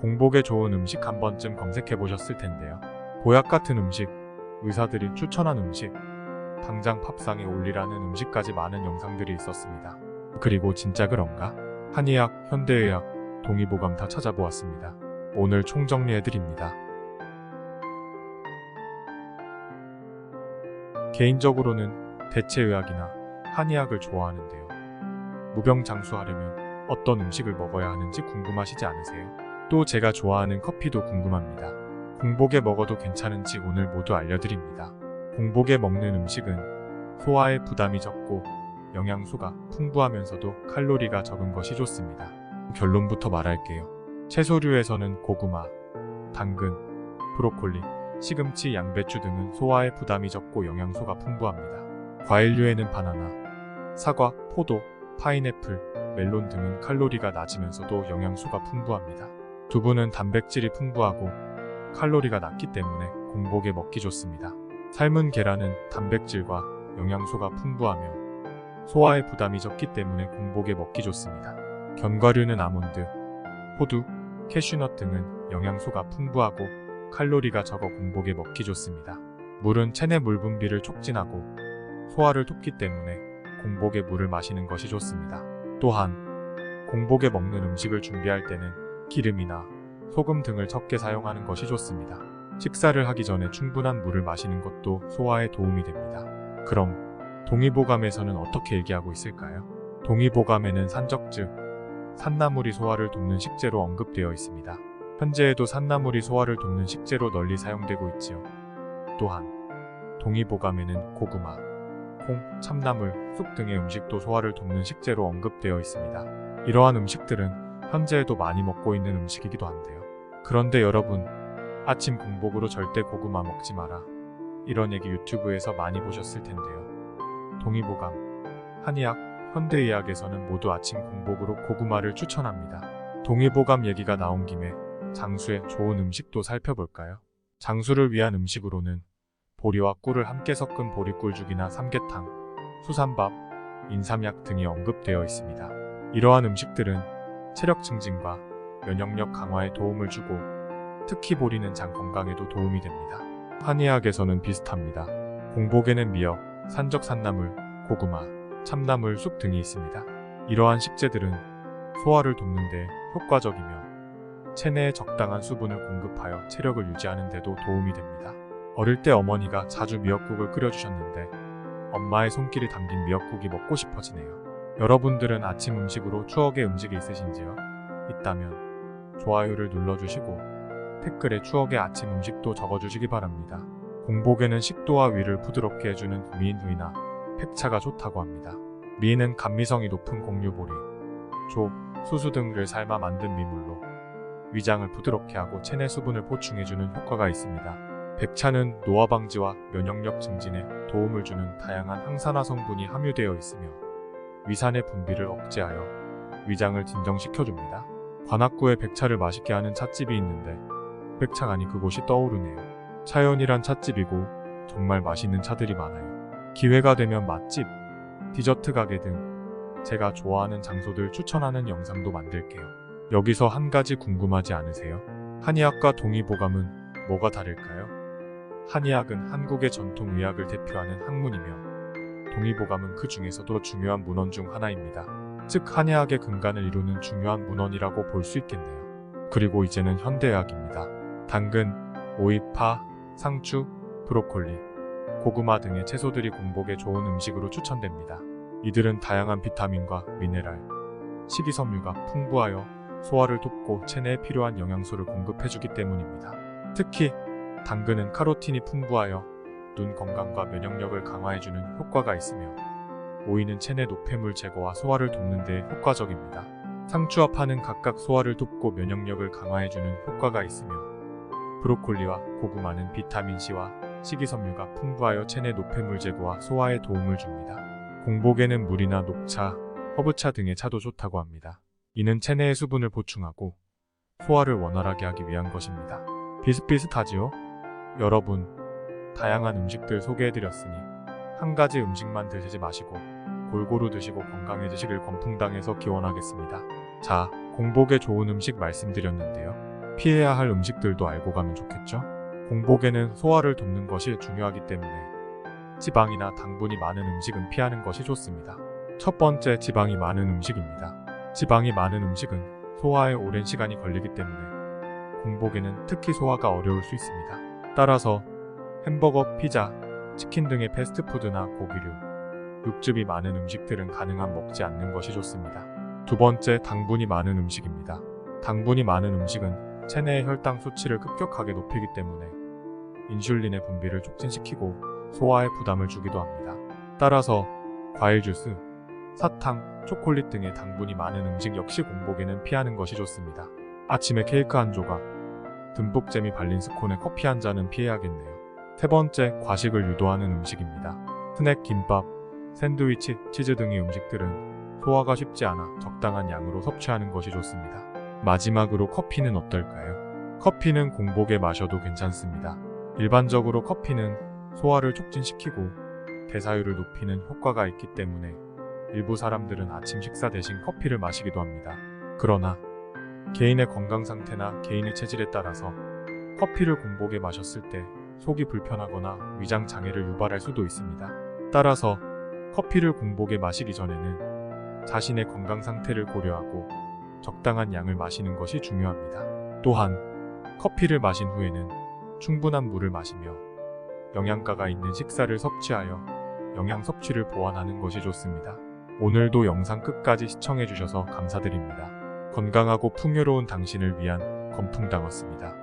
공복에 좋은 음식 한 번쯤 검색해 보셨을 텐데요. 보약 같은 음식, 의사들이 추천한 음식, 당장 밥상에 올리라는 음식까지 많은 영상들이 있었습니다. 그리고 진짜 그런가? 한의학, 현대의학, 동의보감 다 찾아보았습니다. 오늘 총정리해드립니다. 개인적으로는 대체의학이나 한의학을 좋아하는데요. 무병장수하려면 어떤 음식을 먹어야 하는지 궁금하시지 않으세요? 또 제가 좋아하는 커피도 궁금합니다. 공복에 먹어도 괜찮은지 오늘 모두 알려드립니다. 공복에 먹는 음식은 소화에 부담이 적고 영양소가 풍부하면서도 칼로리가 적은 것이 좋습니다. 결론부터 말할게요. 채소류에서는 고구마, 당근, 브로콜리, 시금치, 양배추 등은 소화에 부담이 적고 영양소가 풍부합니다. 과일류에는 바나나, 사과, 포도, 파인애플, 멜론 등은 칼로리가 낮으면서도 영양소가 풍부합니다. 두부는 단백질이 풍부하고 칼로리가 낮기 때문에 공복에 먹기 좋습니다. 삶은 계란은 단백질과 영양소가 풍부하며 소화에 부담이 적기 때문에 공복에 먹기 좋습니다. 견과류는 아몬드, 호두, 캐슈넛 등은 영양소가 풍부하고 칼로리가 적어 공복에 먹기 좋습니다. 물은 체내 물 분비를 촉진하고 소화를 돕기 때문에 공복에 물을 마시는 것이 좋습니다. 또한 공복에 먹는 음식을 준비할 때는 기름이나 소금 등을 적게 사용하는 것이 좋습니다. 식사를 하기 전에 충분한 물을 마시는 것도 소화에 도움이 됩니다. 그럼 동의보감에서는 어떻게 얘기하고 있을까요? 동의보감에는 산적 즉 산나물이 소화를 돕는 식재로 언급되어 있습니다. 현재에도 산나물이 소화를 돕는 식재로 널리 사용되고 있지요. 또한 동의보감에는 고구마, 콩, 참나물, 쑥 등의 음식도 소화를 돕는 식재로 언급되어 있습니다. 이러한 음식들은 현재에도 많이 먹고 있는 음식이기도 한데요. 그런데 여러분, 아침 공복으로 절대 고구마 먹지 마라. 이런 얘기 유튜브에서 많이 보셨을 텐데요. 동의보감, 한의학, 현대의학에서는 모두 아침 공복으로 고구마를 추천합니다. 동의보감 얘기가 나온 김에 장수에 좋은 음식도 살펴볼까요? 장수를 위한 음식으로는 보리와 꿀을 함께 섞은 보리꿀죽이나 삼계탕, 수삼밥, 인삼약 등이 언급되어 있습니다. 이러한 음식들은 체력 증진과 면역력 강화에 도움을 주고 특히 보리는 장 건강에도 도움이 됩니다. 한의학에서는 비슷합니다. 공복에는 미역, 산적 산나물, 고구마, 참나물, 쑥 등이 있습니다. 이러한 식재들은 소화를 돕는 데 효과적이며 체내에 적당한 수분을 공급하여 체력을 유지하는 데도 도움이 됩니다. 어릴 때 어머니가 자주 미역국을 끓여주셨는데 엄마의 손길이 담긴 미역국이 먹고 싶어지네요. 여러분들은 아침 음식으로 추억의 음식이 있으신지요? 있다면 좋아요를 눌러주시고 댓글에 추억의 아침 음식도 적어주시기 바랍니다. 공복에는 식도와 위를 부드럽게 해주는 미인후이나 팩차가 좋다고 합니다. 미인은 감미성이 높은 곡류보리, 조, 수수 등을 삶아 만든 미물로 위장을 부드럽게 하고 체내 수분을 보충해주는 효과가 있습니다. 백차는 노화 방지와 면역력 증진에 도움을 주는 다양한 항산화 성분이 함유되어 있으며 위산의 분비를 억제하여 위장을 진정시켜줍니다. 관악구에 백차를 맛있게 하는 찻집이 있는데 백차가니 그곳이 떠오르네요. 차연이란 찻집이고 정말 맛있는 차들이 많아요. 기회가 되면 맛집, 디저트 가게 등 제가 좋아하는 장소들 추천하는 영상도 만들게요. 여기서 한 가지 궁금하지 않으세요? 한의학과 동의보감은 뭐가 다를까요? 한의학은 한국의 전통의학을 대표하는 학문이며 동의보감은 그 중에서도 중요한 문헌 중 하나입니다. 즉 한의학의 근간을 이루는 중요한 문헌이라고 볼 수 있겠네요. 그리고 이제는 현대의학입니다. 당근, 오이, 파, 상추, 브로콜리, 고구마 등의 채소들이 공복에 좋은 음식으로 추천됩니다. 이들은 다양한 비타민과 미네랄, 식이섬유가 풍부하여 소화를 돕고 체내에 필요한 영양소를 공급해주기 때문입니다. 특히 당근은 카로틴이 풍부하여 눈 건강과 면역력을 강화해주는 효과가 있으며 오이는 체내 노폐물 제거와 소화를 돕는 데 효과적입니다. 상추와 파는 각각 소화를 돕고 면역력을 강화해주는 효과가 있으며 브로콜리와 고구마는 비타민C와 식이섬유가 풍부하여 체내 노폐물 제거와 소화에 도움을 줍니다. 공복에는 물이나 녹차, 허브차 등의 차도 좋다고 합니다. 이는 체내의 수분을 보충하고 소화를 원활하게 하기 위한 것입니다. 비슷비슷하지요? 여러분, 다양한 음식들 소개해드렸으니 한 가지 음식만 드시지 마시고 골고루 드시고 건강해지시길 권풍당에서 기원하겠습니다. 자, 공복에 좋은 음식 말씀드렸는데요. 피해야 할 음식들도 알고 가면 좋겠죠? 공복에는 소화를 돕는 것이 중요하기 때문에 지방이나 당분이 많은 음식은 피하는 것이 좋습니다. 첫 번째, 지방이 많은 음식입니다. 지방이 많은 음식은 소화에 오랜 시간이 걸리기 때문에 공복에는 특히 소화가 어려울 수 있습니다. 따라서 햄버거, 피자, 치킨 등의 패스트푸드나 고기류, 육즙이 많은 음식들은 가능한 먹지 않는 것이 좋습니다. 두 번째, 당분이 많은 음식입니다. 당분이 많은 음식은 체내의 혈당 수치를 급격하게 높이기 때문에 인슐린의 분비를 촉진시키고 소화에 부담을 주기도 합니다. 따라서 과일 주스, 사탕, 초콜릿 등의 당분이 많은 음식 역시 공복에는 피하는 것이 좋습니다. 아침에 케이크 한 조각, 듬뿍 잼이 발린 스콘에 커피 한 잔은 피해야겠네요. 세 번째, 과식을 유도하는 음식입니다. 스낵, 김밥, 샌드위치, 치즈 등의 음식들은 소화가 쉽지 않아 적당한 양으로 섭취하는 것이 좋습니다. 마지막으로 커피는 어떨까요? 커피는 공복에 마셔도 괜찮습니다. 일반적으로 커피는 소화를 촉진시키고 대사율을 높이는 효과가 있기 때문에 일부 사람들은 아침 식사 대신 커피를 마시기도 합니다. 그러나 개인의 건강 상태나 개인의 체질에 따라서 커피를 공복에 마셨을 때 속이 불편하거나 위장 장애를 유발할 수도 있습니다. 따라서 커피를 공복에 마시기 전에는 자신의 건강 상태를 고려하고 적당한 양을 마시는 것이 중요합니다. 또한 커피를 마신 후에는 충분한 물을 마시며 영양가가 있는 식사를 섭취하여 영양 섭취를 보완하는 것이 좋습니다. 오늘도 영상 끝까지 시청해주셔서 감사드립니다. 건강하고 풍요로운 당신을 위한 건풍당었습니다.